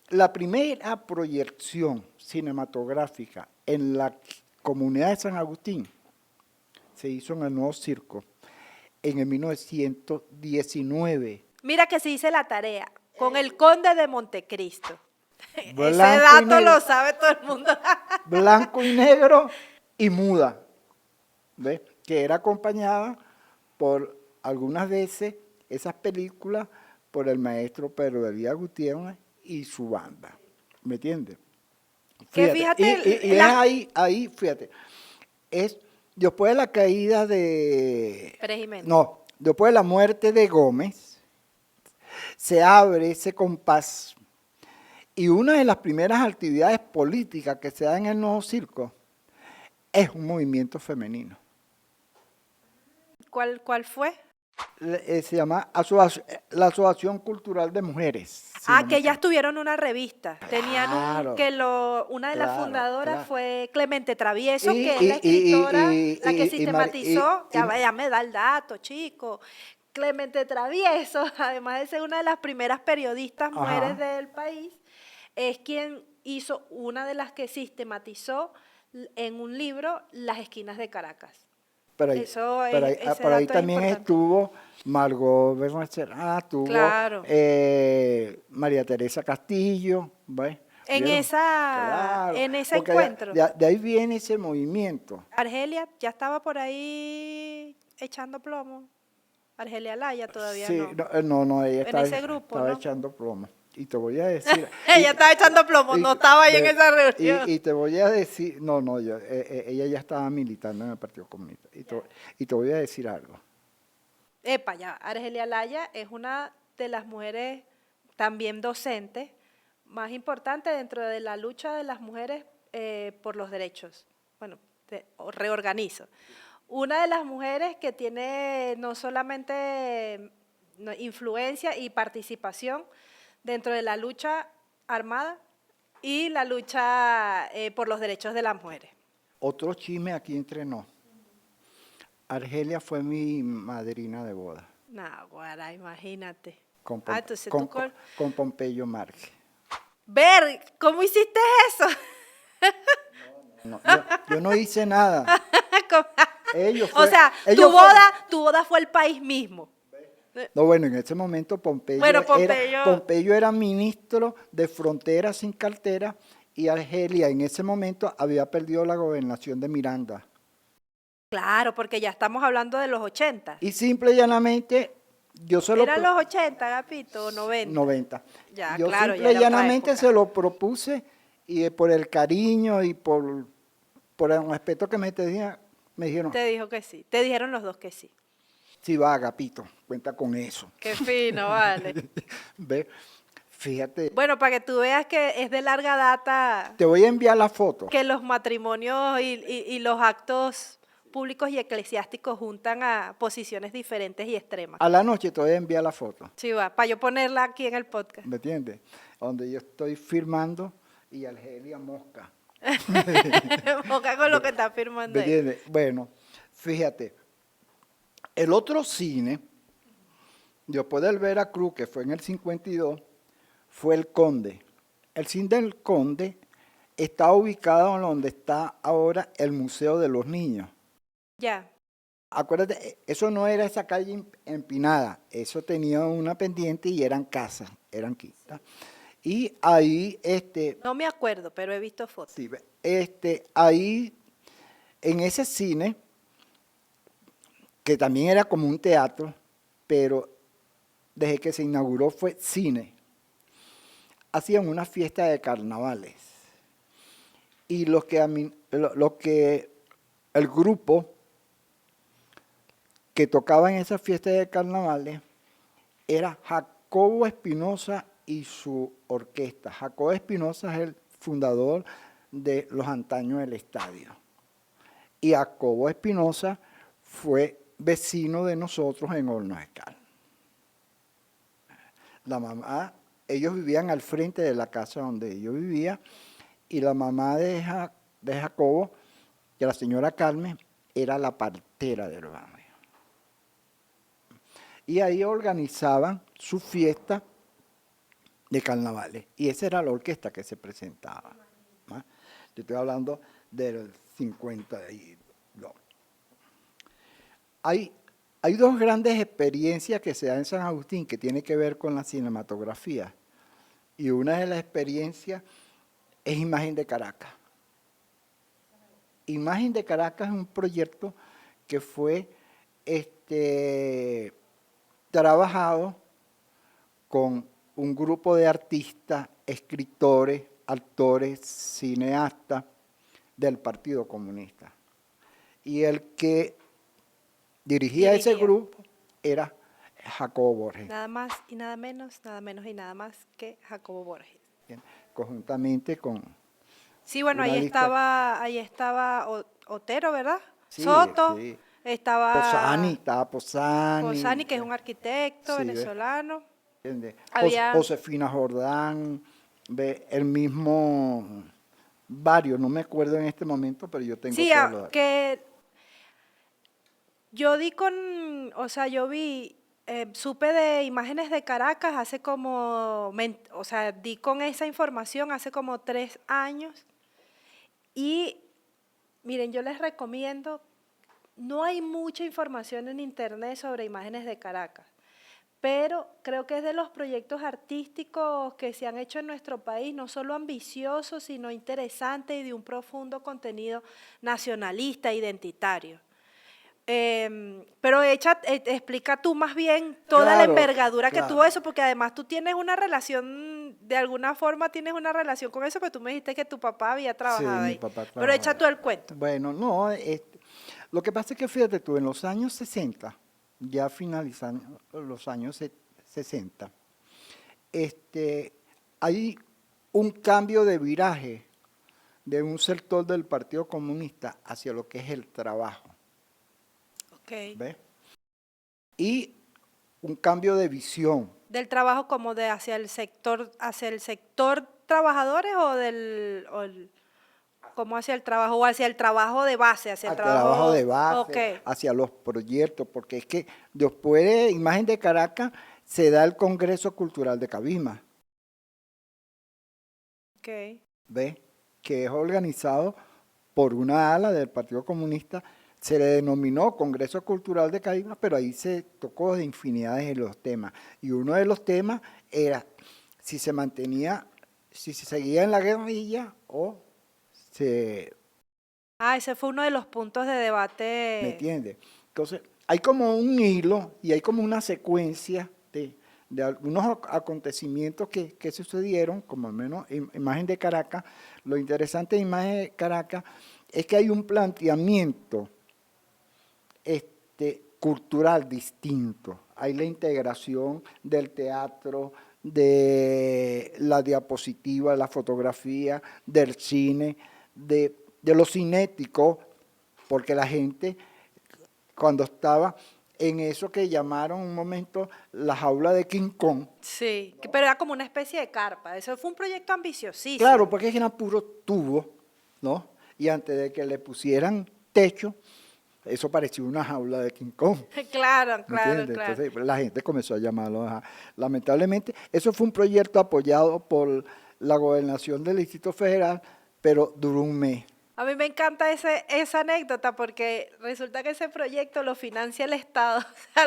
La primera proyección cinematográfica en la comunidad de San Agustín se hizo en el nuevo circo en el 1919. Mira que se dice la tarea, con el conde de Montecristo. Ese Blanco y dato negro, lo sabe todo el mundo. blanco y negro y muda, ¿ves? Que era acompañada por algunas veces esas películas por el maestro Pedro Elías Gutiérrez y su banda, ¿me entiendes? Que Fíjate, fíjate, y es ahí, fíjate, es después de la caída de, Pérez Jiménez. no, después de la muerte de Gómez, se abre ese compás y una de las primeras actividades políticas que se da en el nuevo circo es un movimiento femenino. ¿Cuál fue? Se llama la Asociación Cultural de Mujeres, si Ah, no me que ellas equivoco. tuvieron una revista. Tenían Claro, una de las claro, fundadoras claro. fue Clemente Travieso, Y, que es y, la y, escritora, la que y, y, y, Mar- sistematizó, y- ya me da el dato, chico. Clemente Travieso, además de ser una de las primeras periodistas mujeres ajá, del país, es quien hizo una de las que sistematizó en un libro Las esquinas de Caracas. pero ahí, Eso es, ese por ahí dato es también importante. estuvo Margot Bernacerá, estuvo Claro. María Teresa Castillo, ¿ves? ¿Vieron? Claro, En ese porque encuentro, de ahí viene ese movimiento. Argelia ya estaba por ahí echando plomo. Argelia Laya todavía Sí, no. no, ella En ese grupo, estaba ¿no? echando plomo. Y te voy a decir, Ella estaba echando plomo, no estaba ahí en esa reunión. y te voy a decir, ella ya estaba militando en el Partido Comunista. Y te voy a decir algo. Epa, ya, Argelia Laya es una de las mujeres también docentes más importantes dentro de la lucha de las mujeres por los derechos. Bueno, reorganizo. Una de las mujeres que tiene no solamente influencia y participación dentro de la lucha armada y la lucha por los derechos de las mujeres. Otro chisme aquí entre nos. Argelia fue mi madrina de boda No, guara, imagínate. con, Ah, Pompe- entonces con, con- con Pompeyo Márquez. Ver, ¿cómo hiciste eso? No, yo no hice nada. Ellos O fue, sea, ellos fueron. tu boda fue el país mismo. No, bueno, en ese momento Bueno, Pompeyo, Pompeyo era ministro de Fronteras sin cartera y Argelia en ese momento había perdido la gobernación de Miranda. claro, porque ya estamos hablando de los 80. Y simple y llanamente, yo se lo ¿Eran los 80, Gapito, o 90? 90. Ya, Yo claro, ya simple y era otra llanamente época. se lo propuse y por el cariño y por el respeto que me dijeron, Te dijo que sí. Te dijeron los dos que sí. sí va, Agapito, cuenta con eso. Qué fino, vale. ¿Ve? Fíjate, Bueno, para que tú veas que es de larga data te voy a enviar la foto. que los matrimonios y los actos públicos y eclesiásticos juntan a posiciones diferentes y extremas. A la noche te voy a enviar la foto, Sí, va, para yo ponerla aquí en el podcast. ¿me entiendes? Donde yo estoy firmando y Argelia Mosca. Boca con lo que está ¿Me firmando ahí. entiendes? Bueno, fíjate, el otro cine, después del Veracruz, que fue en el 52, fue el Conde. El cine del Conde está ubicado en donde está ahora el Museo de los Niños. Ya. Acuérdate, eso no era esa calle empinada, eso tenía una pendiente y eran casas, eran quintas. Y ahí, No me acuerdo, pero he visto fotos. sí, ahí, en ese cine, que también era como un teatro, pero desde que se inauguró fue cine, hacían una fiesta de carnavales. Y el grupo que tocaba en esa fiesta de carnavales era Jacobo Espinosa y su orquesta. Jacobo Espinosa es el fundador de Los Antaños del Estadio. Y Jacobo Espinosa fue vecino de nosotros en Hornos de Cal. La mamá, ellos vivían al frente de la casa donde yo vivía, y la mamá de Jacobo, que la señora Carmen, era la partera del barrio. Y ahí organizaban su fiesta de carnavales. Y esa era la orquesta que se presentaba, ¿no? Yo estoy hablando del 52. Hay dos grandes experiencias que se dan en San Agustín que tienen que ver con la cinematografía. Y una de las experiencias es Imagen de Caracas. Imagen de Caracas es un proyecto que fue trabajado con un grupo de artistas, escritores, actores, cineastas del Partido Comunista. Y el que dirigía ese grupo era Jacobo Borges. Nada más y nada menos y nada más que Jacobo Borges. Bien, conjuntamente con Sí, bueno, una lista. ahí estaba Otero, ¿verdad? Sí, Soto, sí. estaba Estaba Posani. Posani, que es un arquitecto Sí, ¿ves? venezolano. ¿Entiendes? Había, Josefina Jordán, ve, el mismo, varios, no me acuerdo en este momento, pero yo tengo sí, todos los datos. que yo di con, o sea, yo vi, supe de imágenes de Caracas hace como, o sea, di con esa información hace como 3 años. Y miren, yo les recomiendo, no hay mucha información en internet sobre imágenes de Caracas, pero creo que es de los proyectos artísticos que se han hecho en nuestro país, no solo ambiciosos, sino interesantes y de un profundo contenido nacionalista, identitario. Pero explica tú más bien toda la Claro, envergadura que tuvo claro. eso, porque además tú tienes una relación, de alguna forma tienes una relación con eso, pero tú me dijiste que tu papá había Sí, trabajado mi ahí. papá Pero trabajó echa allá. tú el cuento. Bueno, no, lo que pasa es que fíjate tú, en los años 60, ya finalizando los años 60, hay un cambio de viraje de un sector del Partido Comunista hacia lo que es el trabajo, Ok. ¿ves? Y un cambio de visión. Del trabajo como de hacia el sector trabajadores como hacia el trabajo, o hacia el trabajo de base, hacia el Al trabajo de trabajo, ok. base, hacia los proyectos, porque es que después de Imagen de Caracas se da el Congreso Cultural de Cabima, Ok. ¿ves? Que es organizado por una ala del Partido Comunista, se le denominó Congreso Cultural de Cabima, pero ahí se tocó de infinidades de los temas. Y uno de los temas era si se mantenía, si se seguía en la guerrilla o se... Ah, ese fue uno de los puntos de ¿Me debate. entiendes? Entonces, hay como un hilo y hay como una secuencia de algunos acontecimientos que sucedieron, como al menos en Imagen de Caracas. Lo interesante de Imagen de Caracas es que hay un planteamiento cultural distinto. Hay la integración del teatro, de la diapositiva, de la fotografía, del cine, de lo cinético, porque la gente cuando estaba en eso que llamaron un momento la jaula de King Kong. Sí, pero era como una especie de carpa. Eso fue un proyecto Claro, ambiciosísimo. porque era puro tubo, ¿no? Y antes de que le pusieran techo, eso parecía una jaula de King Kong. Claro, ¿Me claro, entiendes? claro. Entonces la gente comenzó a llamarlo. Ajá. Lamentablemente, eso fue un proyecto apoyado por la gobernación del Distrito Federal, pero duró un mes. A mí me encanta esa anécdota porque resulta que ese proyecto lo financia el Estado, o sea,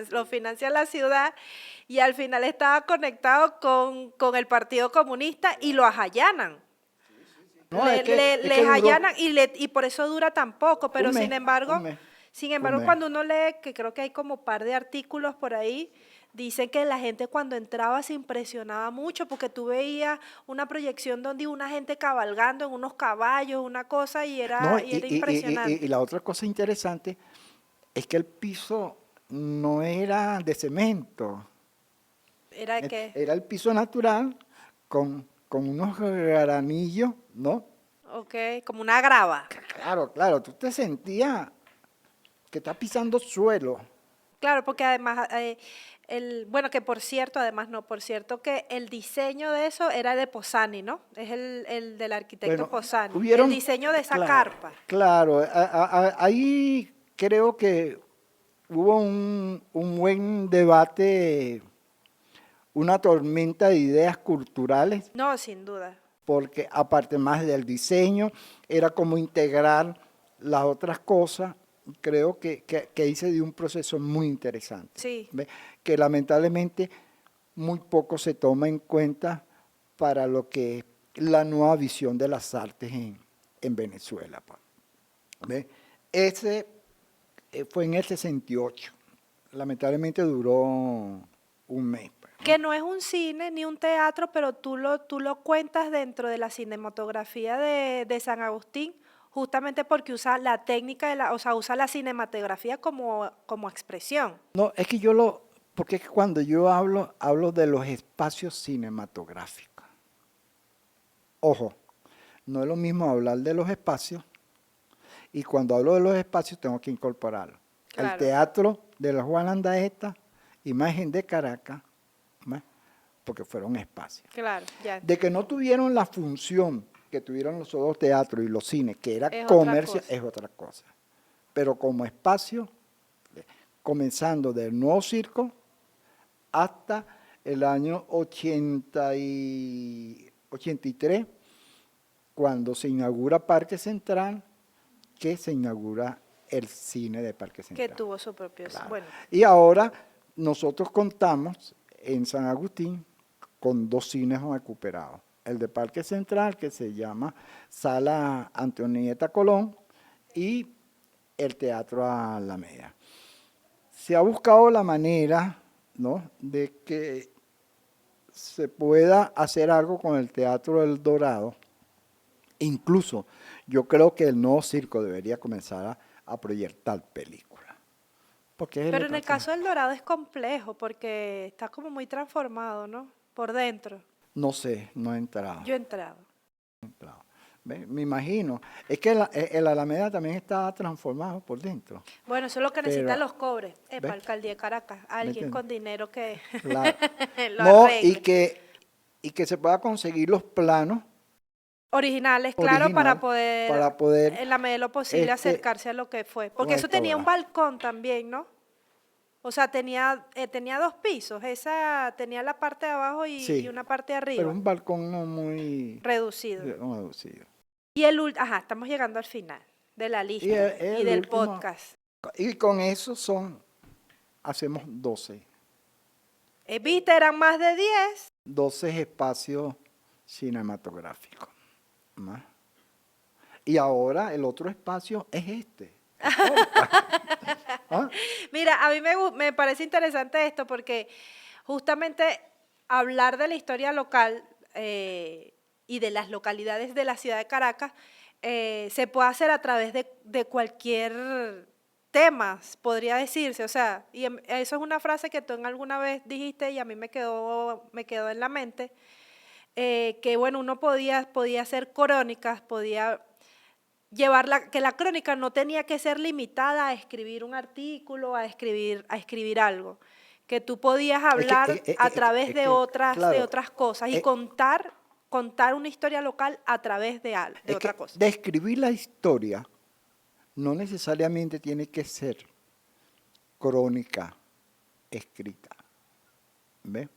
lo financia la ciudad y al final estaba conectado con el Partido Comunista y lo allanan. No, es que Les duró allanan y por eso dura tan poco, pero un mes, un mes, sin un embargo, mes. cuando uno lee, que creo que hay como par de artículos por ahí, dicen que la gente cuando entraba se impresionaba mucho porque tú veías una proyección donde una gente cabalgando en unos caballos, una cosa, No, y era y impresionante. la otra cosa interesante es que el piso no era de cemento, Era que, era el piso natural con unos granillos, ¿no? ok, como una grava. Claro, claro, tú te sentías que estás pisando suelo. Claro, porque además, bueno, que por cierto, además no, por cierto que el diseño de eso era de Posani, ¿no? Es el del arquitecto Bueno, Posani, el hubieron, diseño de esa claro, carpa. claro, ahí creo que hubo un buen debate, una tormenta de ideas culturales, No, sin duda. porque aparte más del diseño, era como integrar las otras cosas. Creo que ahí se dio un proceso muy interesante, Sí, ¿ve? Que lamentablemente muy poco se toma en cuenta para lo que es la nueva visión de las artes en Venezuela, pues, ¿ve? Ese fue en el 68. Lamentablemente duró un mes, pues, ¿no? que no es un cine ni un teatro, pero tú lo cuentas dentro de la cinematografía de San Agustín, justamente porque usa la técnica, o sea, usa la cinematografía como expresión. No, es que porque es que cuando yo hablo de los espacios cinematográficos. Ojo, no es lo mismo hablar de los espacios y cuando hablo de los espacios tengo que incorporarlo. El Claro, teatro de la Juan Andaeta, imagen de Caracas, ¿ves? Porque fueron espacios. claro, ya, De que no tuvieron la función que tuvieron los otros teatros y los cines, que era es otra comercio, cosa. es otra cosa. Pero como espacio, comenzando del nuevo circo hasta el año 83, cuando se inaugura Parque Central, que se inaugura el cine de Parque Que Central. tuvo su propio, Claro. bueno, Y ahora nosotros contamos en San Agustín con dos cines recuperados. El de Parque Central, que se llama Sala Antonieta Colón, y el Teatro Alameda. Se ha buscado la manera, ¿no?, de que se pueda hacer algo con el Teatro del Dorado. Incluso yo creo que el nuevo circo debería comenzar a proyectar películas. Porque es pero el en el otro. caso del Dorado es complejo porque está como muy transformado, ¿no? Por dentro. No sé, no he entrado. Yo he entrado. Me imagino. Es que el Alameda también está transformado por dentro. Bueno, eso es lo que necesitan Pero, los cobres. ¿ves? Alcaldía de Caracas, ¿Me alguien entiendes? con dinero que Claro. lo No, arregle. y que se pueda conseguir los planos Originales, claro, para original poder, para poder en la medida de lo posible, este, acercarse a lo que fue. Porque eso tenía un restaurar. balcón también, ¿no? O sea, tenía dos pisos. Esa tenía la parte de abajo y Sí, una parte de pero arriba, un balcón no muy reducido. reducido. Y ajá, estamos llegando al final de la Y lista y el del último, podcast. y con eso hacemos 12. ¿Viste? Eran más de 10. 12 espacios cinematográficos. ¿No? Y ahora el otro espacio es este. El podcast. ¿Ah? Mira, a mí me parece interesante esto porque justamente hablar de la historia local y de las localidades de la ciudad de Caracas se puede hacer a través de cualquier temas, podría decirse, o sea, y eso es una frase que tú en alguna vez dijiste y a mí me quedó en la mente, que bueno, uno podía hacer crónicas, podía que la crónica no tenía que ser limitada a escribir un artículo, a escribir algo, que tú podías Es que, hablar a través de claro, otras cosas y es, contar una historia local a través de es otra que cosa. describir la historia no necesariamente tiene que ser crónica escrita, ¿ves?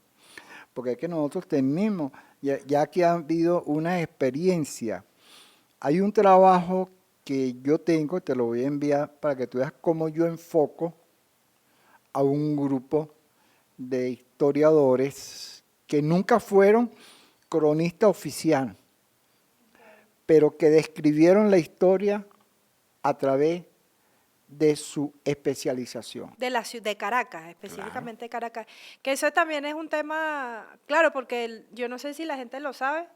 Porque es que nosotros tenemos, ya que ha habido una experiencia, hay un trabajo que yo tengo, te lo voy a enviar para que tú veas cómo yo enfoco a un grupo de historiadores que nunca fueron cronista oficial, pero que describieron la historia a través de su especialización. De Caracas, Claro. específicamente de Caracas. Que eso también es un tema, claro, porque yo no sé si la gente lo sabe,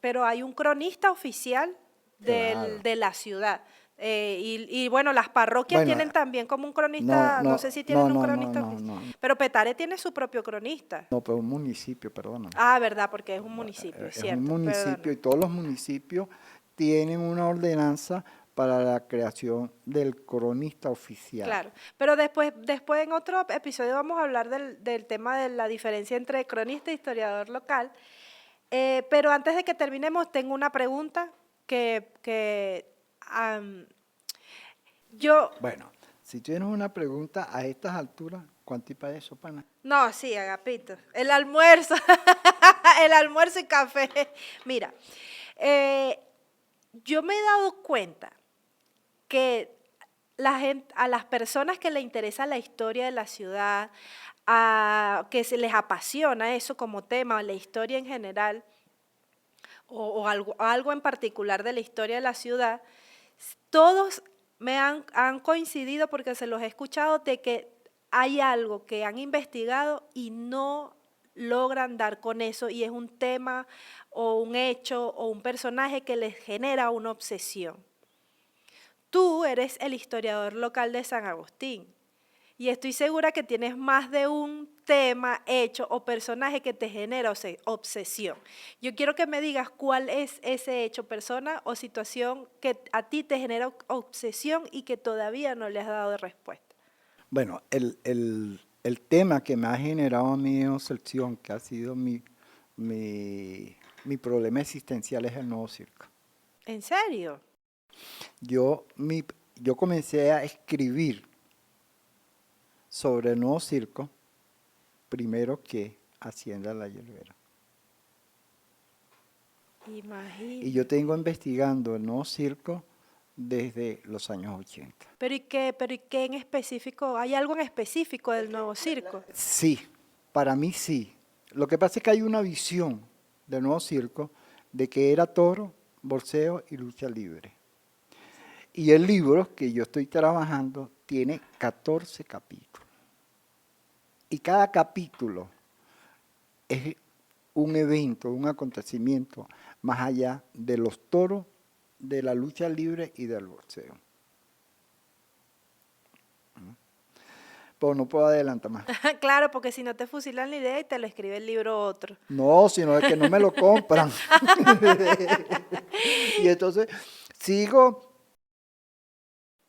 pero hay un cronista oficial Claro. de la ciudad. Y bueno, las parroquias Bueno, tienen también como un no, cronista, no sé no, si no, tienen un no, no, cronista no, oficial, no, pero Petare tiene su propio cronista. no, pero un municipio, perdóname. Ah, verdad, porque es un municipio, es Es un cierto, municipio y perdóname. todos los municipios tienen una ordenanza para la creación del cronista oficial. Claro, pero después en otro episodio vamos a hablar del tema de la diferencia entre cronista e historiador local. Pero antes de que terminemos, tengo una pregunta am, yo, Bueno, si tienes una pregunta a estas alturas, ¿cuánto para eso, pana? no, sí, Agapito, el almuerzo, el almuerzo y café. Mira, eh, yo me he dado cuenta que a las personas que les interesa la historia de la ciudad, que se les apasiona eso como tema, la historia en general, o algo en particular de la historia de la ciudad, todos han coincidido porque se los he escuchado de que hay algo que han investigado y no logran dar con eso y es un tema o un hecho o un personaje que les genera una obsesión. Tú eres el historiador local de San Agustín y estoy segura que tienes más de un tema, hecho o personaje que te genera obsesión. Yo quiero que me digas cuál es ese hecho, persona o situación que a ti te genera obsesión y que todavía no le has dado respuesta. Bueno, el tema que me ha generado a mí obsesión, que ha sido mi problema existencial, es el nuevo circo. ¿En serio? Yo comencé a escribir sobre el nuevo circo primero que Hacienda La Hierbera. Imagínate. Y yo tengo investigando el nuevo circo desde los años 80. ¿Pero y qué en específico? ¿Hay algo en específico del nuevo circo? Sí, para mí sí. Lo que pasa es que hay una visión del nuevo circo de que era toro, boxeo y lucha libre. Y el libro que yo estoy trabajando tiene 14 capítulos. Y cada capítulo es un evento, un acontecimiento más allá de los toros, de la lucha libre y del boxeo. Pero no puedo adelantar más. Claro, porque si no te fusilan la idea y te lo escribe el libro otro. No, sino es que no me lo compran. Y entonces sigo.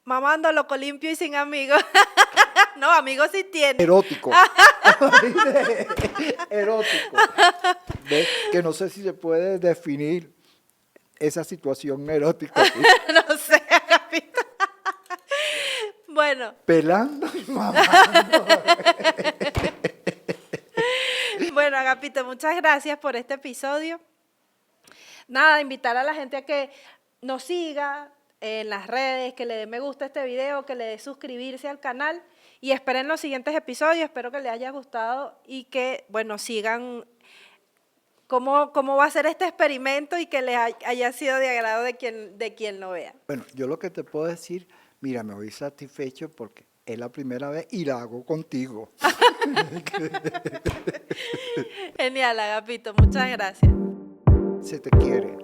Mamando loco limpio y sin amigos. No, amigos sí tiene. Erótico. Erótico. ¿Ves? Que no sé si se puede definir esa situación erótica. No sé, Agapito. Bueno, Pelando y mamando. bueno, Agapito, muchas gracias por este episodio. Nada, invitar a la gente a que nos siga en las redes, que le dé me gusta a este video, que le dé suscribirse al canal y esperen los siguientes episodios. Espero que les haya gustado y que, bueno, sigan cómo va a ser este experimento y que les haya sido de agrado de quien lo vea. Bueno, yo lo que te puedo decir, mira, me voy satisfecho porque es la primera vez y la hago contigo. Genial, Agapito, muchas gracias. Se te quiere.